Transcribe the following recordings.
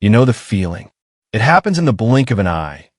You know the feeling. It happens in the blink of an eye.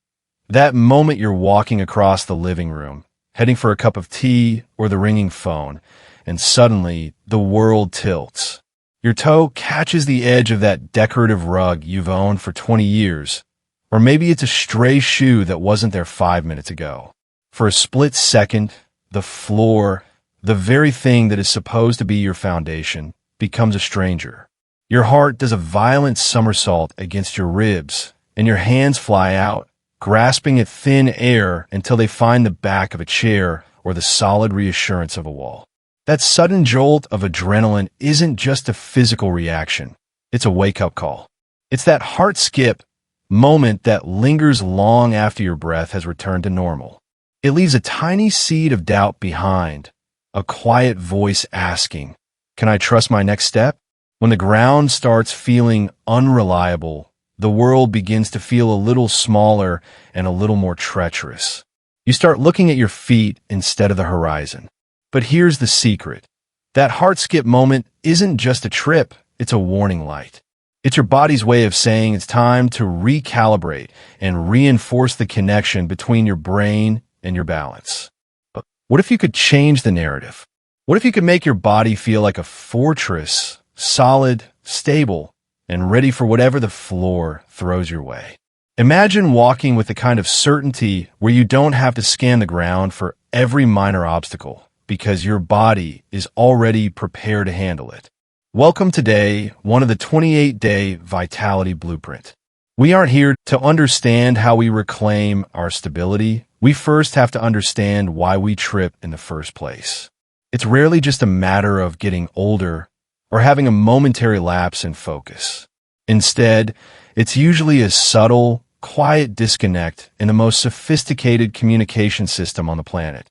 That moment you're walking across the living room, heading for a cup of tea or the ringing phone, and suddenly the world tilts. Your toe catches the edge of that decorative rug you've owned for 20 years, or maybe it's a stray shoe that wasn't there 5 minutes ago. For a split second, the floor, the very thing that is supposed to be your foundation, becomes a stranger. Your heart does a violent somersault against your ribs, and your hands fly out, grasping at thin air until they find the back of a chair or the solid reassurance of a wall. That sudden jolt of adrenaline isn't just a physical reaction. It's a wake-up call. It's that heart skip moment that lingers long after your breath has returned to normal. It leaves a tiny seed of doubt behind, a quiet voice asking, "Can I trust my next step?" When the ground starts feeling unreliable, the world begins to feel a little smaller and a little more treacherous. You start looking at your feet instead of the horizon. But here's the secret. That heart skip moment isn't just a trip, it's a warning light. It's your body's way of saying it's time to recalibrate and reinforce the connection between your brain and your balance. But what if you could change the narrative? What if you could make your body feel like a fortress, solid, stable, and ready for whatever the floor throws your way? Imagine walking with the kind of certainty where you don't have to scan the ground for every minor obstacle, because your body is already prepared to handle it. Welcome to day one of the 28-day Vitality Blueprint. We aren't here to understand how we reclaim our stability. We first have to understand why we trip in the first place. It's rarely just a matter of getting older or having a momentary lapse in focus. Instead, it's usually a subtle, quiet disconnect in the most sophisticated communication system on the planet,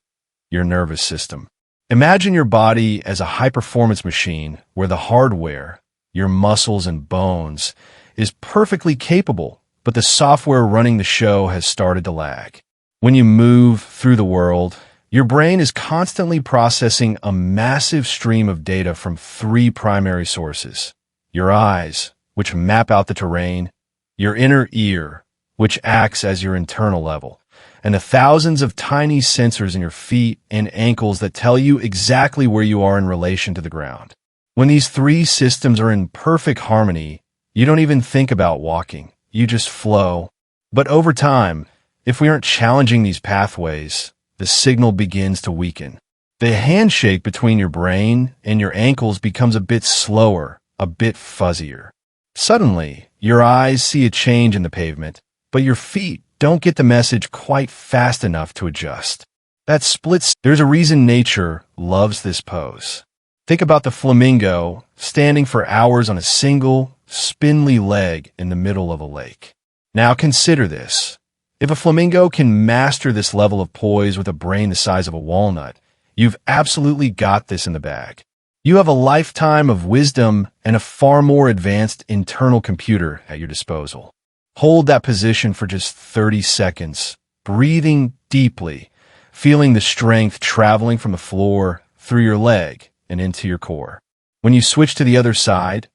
your nervous system. Imagine your body as a high-performance machine where the hardware, your muscles and bones, is perfectly capable, but the software running the show has started to lag. When you move through the world, your brain is constantly processing a massive stream of data from 3 primary sources. Your eyes, which map out the terrain, your inner ear, which acts as your internal level, and the thousands of tiny sensors in your feet and ankles that tell you exactly where you are in relation to the ground. When these 3 systems are in perfect harmony, you don't even think about walking. You just flow. But over time, if we aren't challenging these pathways, the signal begins to weaken. The handshake between your brain and your ankles becomes a bit slower, a bit fuzzier. Suddenly, your eyes see a change in the pavement, but your feet don't get the message quite fast enough to adjust. That splits. There's a reason nature loves this pose. Think about the flamingo standing for hours on a single, spindly leg in the middle of a lake. Now consider this. If a flamingo can master this level of poise with a brain the size of a walnut, you've absolutely got this in the bag. You have a lifetime of wisdom and a far more advanced internal computer at your disposal. Hold that position for just 30 seconds, breathing deeply, feeling the strength traveling from the floor through your leg and into your core. When you switch to the other side,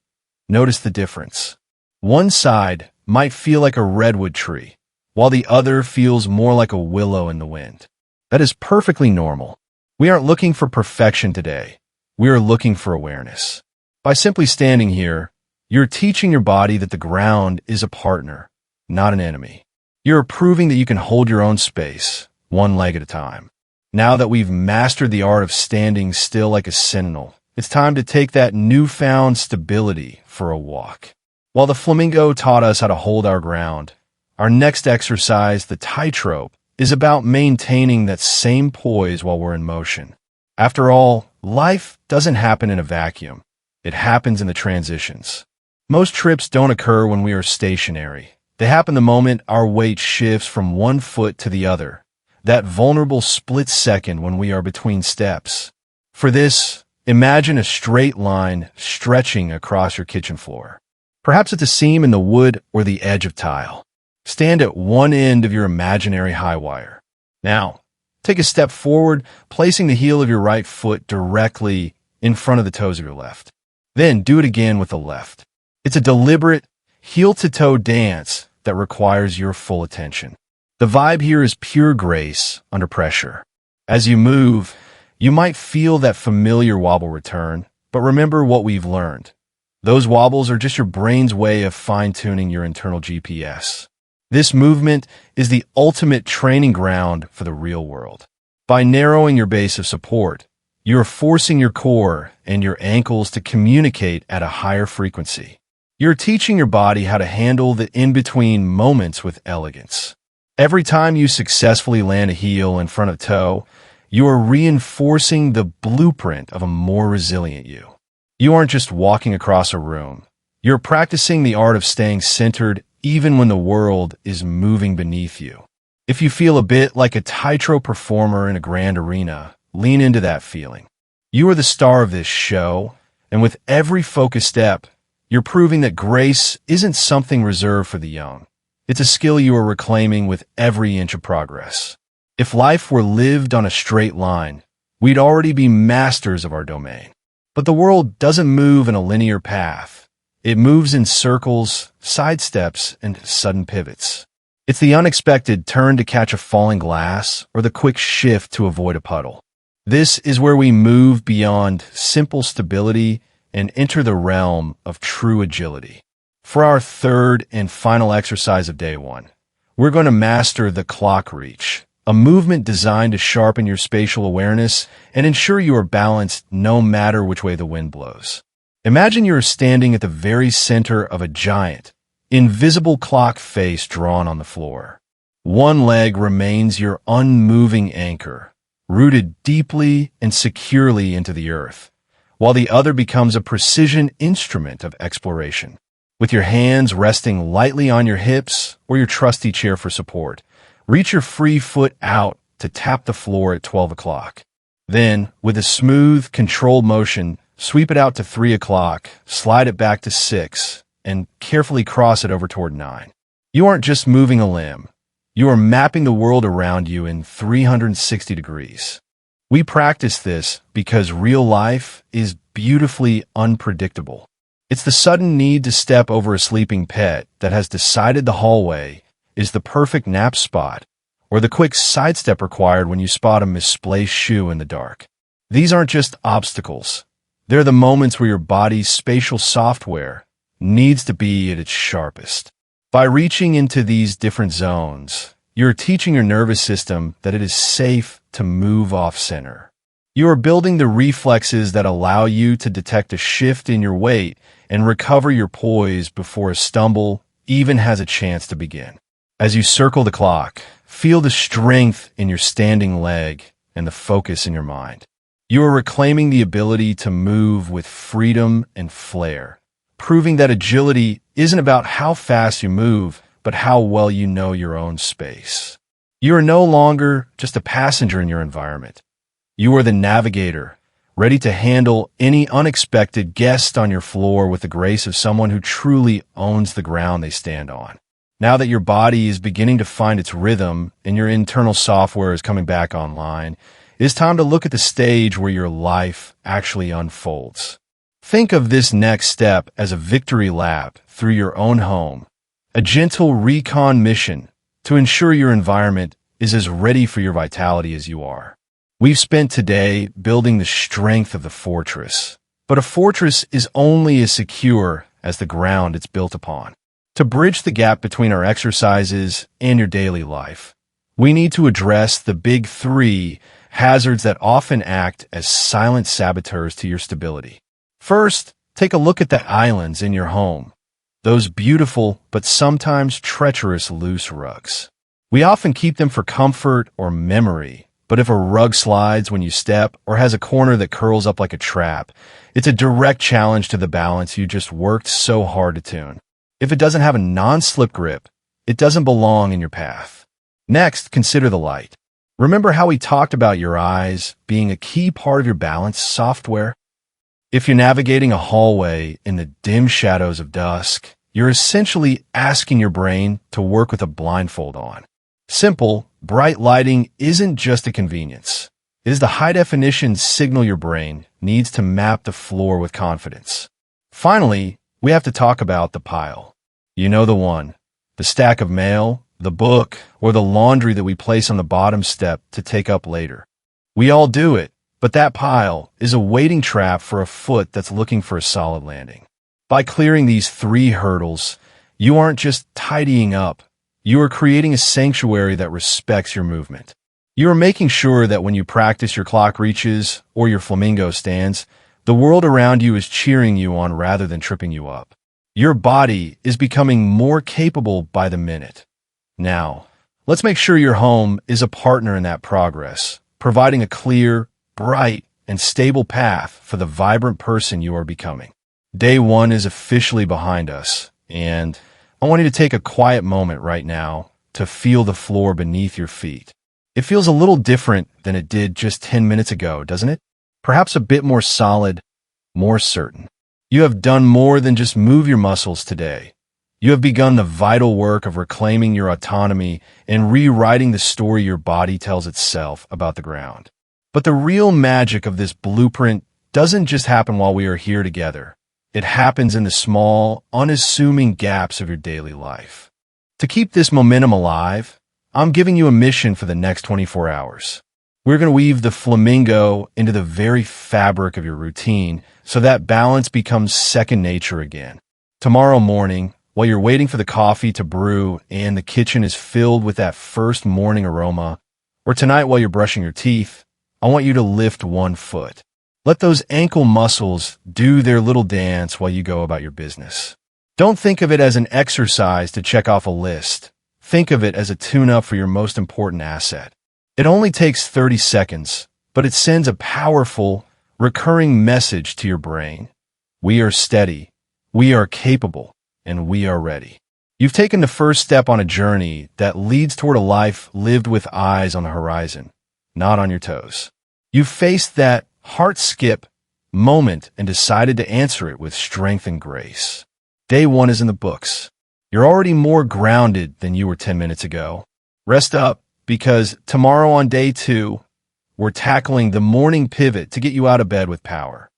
notice the difference. One side might feel like a redwood tree, while the other feels more like a willow in the wind. That is perfectly normal. We aren't looking for perfection today. We are looking for awareness. By simply standing here, you're teaching your body that the ground is a partner, not an enemy. You're proving that you can hold your own space, one leg at a time. Now that we've mastered the art of standing still like a sentinel, it's time to take that newfound stability for a walk. While the flamingo taught us how to hold our ground, our next exercise, the tightrope, is about maintaining that same poise while we're in motion. After all, life doesn't happen in a vacuum. It happens in the transitions. Most trips don't occur when we are stationary. They happen the moment our weight shifts from one foot to the other, that vulnerable split second when we are between steps. For this, imagine a straight line stretching across your kitchen floor. Perhaps it's a seam in the wood or the edge of tile. Stand at one end of your imaginary high wire. Now, take a step forward, placing the heel of your right foot directly in front of the toes of your left. Then do it again with the left. It's a deliberate, heel-to-toe dance that requires your full attention. The vibe here is pure grace under pressure. As you move, you might feel that familiar wobble return, but remember what we've learned. Those wobbles are just your brain's way of fine-tuning your internal GPS. This movement is the ultimate training ground for the real world. By narrowing your base of support, you are forcing your core and your ankles to communicate at a higher frequency. You're teaching your body how to handle the in-between moments with elegance. Every time you successfully land a heel in front of toe, you are reinforcing the blueprint of a more resilient you. You aren't just walking across a room. You're practicing the art of staying centered even when the world is moving beneath you. If you feel a bit like a tightrope performer in a grand arena, lean into that feeling. You are the star of this show, and with every focused step, you're proving that grace isn't something reserved for the young. It's a skill you are reclaiming with every inch of progress. If life were lived on a straight line, we'd already be masters of our domain. But the world doesn't move in a linear path. It moves in circles, sidesteps, and sudden pivots. It's the unexpected turn to catch a falling glass or the quick shift to avoid a puddle. This is where we move beyond simple stability and enter the realm of true agility. For our third and final exercise of day one, we're going to master the clock reach, a movement designed to sharpen your spatial awareness and ensure you are balanced no matter which way the wind blows. Imagine you are standing at the very center of a giant, invisible clock face drawn on the floor. One leg remains your unmoving anchor, rooted deeply and securely into the earth, while the other becomes a precision instrument of exploration. With your hands resting lightly on your hips or your trusty chair for support, reach your free foot out to tap the floor at 12 o'clock. Then, with a smooth, controlled motion, sweep it out to 3 o'clock, slide it back to 6, and carefully cross it over toward 9. You aren't just moving a limb. You are mapping the world around you in 360 degrees. We practice this because real life is beautifully unpredictable. It's the sudden need to step over a sleeping pet that has decided the hallway is the perfect nap spot, or the quick sidestep required when you spot a misplaced shoe in the dark. These aren't just obstacles. They're the moments where your body's spatial software needs to be at its sharpest. By reaching into these different zones, you're teaching your nervous system that it is safe to move off-center. You are building the reflexes that allow you to detect a shift in your weight and recover your poise before a stumble even has a chance to begin. As you circle the clock, feel the strength in your standing leg and the focus in your mind. You are reclaiming the ability to move with freedom and flair, proving that agility isn't about how fast you move, but how well you know your own space. You are no longer just a passenger in your environment. You are the navigator, ready to handle any unexpected guest on your floor with the grace of someone who truly owns the ground they stand on. Now that your body is beginning to find its rhythm and your internal software is coming back online, it's time to look at the stage where your life actually unfolds. Think of this next step as a victory lap through your own home, a gentle recon mission to ensure your environment is as ready for your vitality as you are. We've spent today building the strength of the fortress, but a fortress is only as secure as the ground it's built upon. To bridge the gap between our exercises and your daily life, we need to address the big three hazards that often act as silent saboteurs to your stability. First, take a look at the islands in your home, those beautiful but sometimes treacherous loose rugs. We often keep them for comfort or memory, but if a rug slides when you step or has a corner that curls up like a trap, it's a direct challenge to the balance you just worked so hard to tune. If it doesn't have a non-slip grip, it doesn't belong in your path. Next, consider the light. Remember how we talked about your eyes being a key part of your balance software? If you're navigating a hallway in the dim shadows of dusk, you're essentially asking your brain to work with a blindfold on. Simple, bright lighting isn't just a convenience. It is the high-definition signal your brain needs to map the floor with confidence. Finally, we have to talk about the pile. You know the one. The stack of mail, the book, or the laundry that we place on the bottom step to take up later. We all do it, but that pile is a waiting trap for a foot that's looking for a solid landing. By clearing these 3 hurdles, you aren't just tidying up, you are creating a sanctuary that respects your movement. You are making sure that when you practice your clock reaches or your flamingo stands, the world around you is cheering you on rather than tripping you up. Your body is becoming more capable by the minute. Now, let's make sure your home is a partner in that progress, providing a clear, bright, and stable path for the vibrant person you are becoming. Day 1 is officially behind us, and I want you to take a quiet moment right now to feel the floor beneath your feet. It feels a little different than it did just 10 minutes ago, doesn't it? Perhaps a bit more solid, more certain. You have done more than just move your muscles today. You have begun the vital work of reclaiming your autonomy and rewriting the story your body tells itself about the ground. But the real magic of this blueprint doesn't just happen while we are here together. It happens in the small, unassuming gaps of your daily life. To keep this momentum alive, I'm giving you a mission for the next 24 hours. We're going to weave the flamingo into the very fabric of your routine so that balance becomes second nature again. Tomorrow morning, while you're waiting for the coffee to brew and the kitchen is filled with that first morning aroma, or tonight while you're brushing your teeth, I want you to lift 1 foot. Let those ankle muscles do their little dance while you go about your business. Don't think of it as an exercise to check off a list. Think of it as a tune-up for your most important asset. It only takes 30 seconds, but it sends a powerful, recurring message to your brain. We are steady, we are capable, and we are ready. You've taken the first step on a journey that leads toward a life lived with eyes on the horizon, not on your toes. You've faced that heart skip moment and decided to answer it with strength and grace. Day 1 is in the books. You're already more grounded than you were 10 minutes ago. Rest up, because tomorrow on day 2, we're tackling the morning pivot to get you out of bed with power.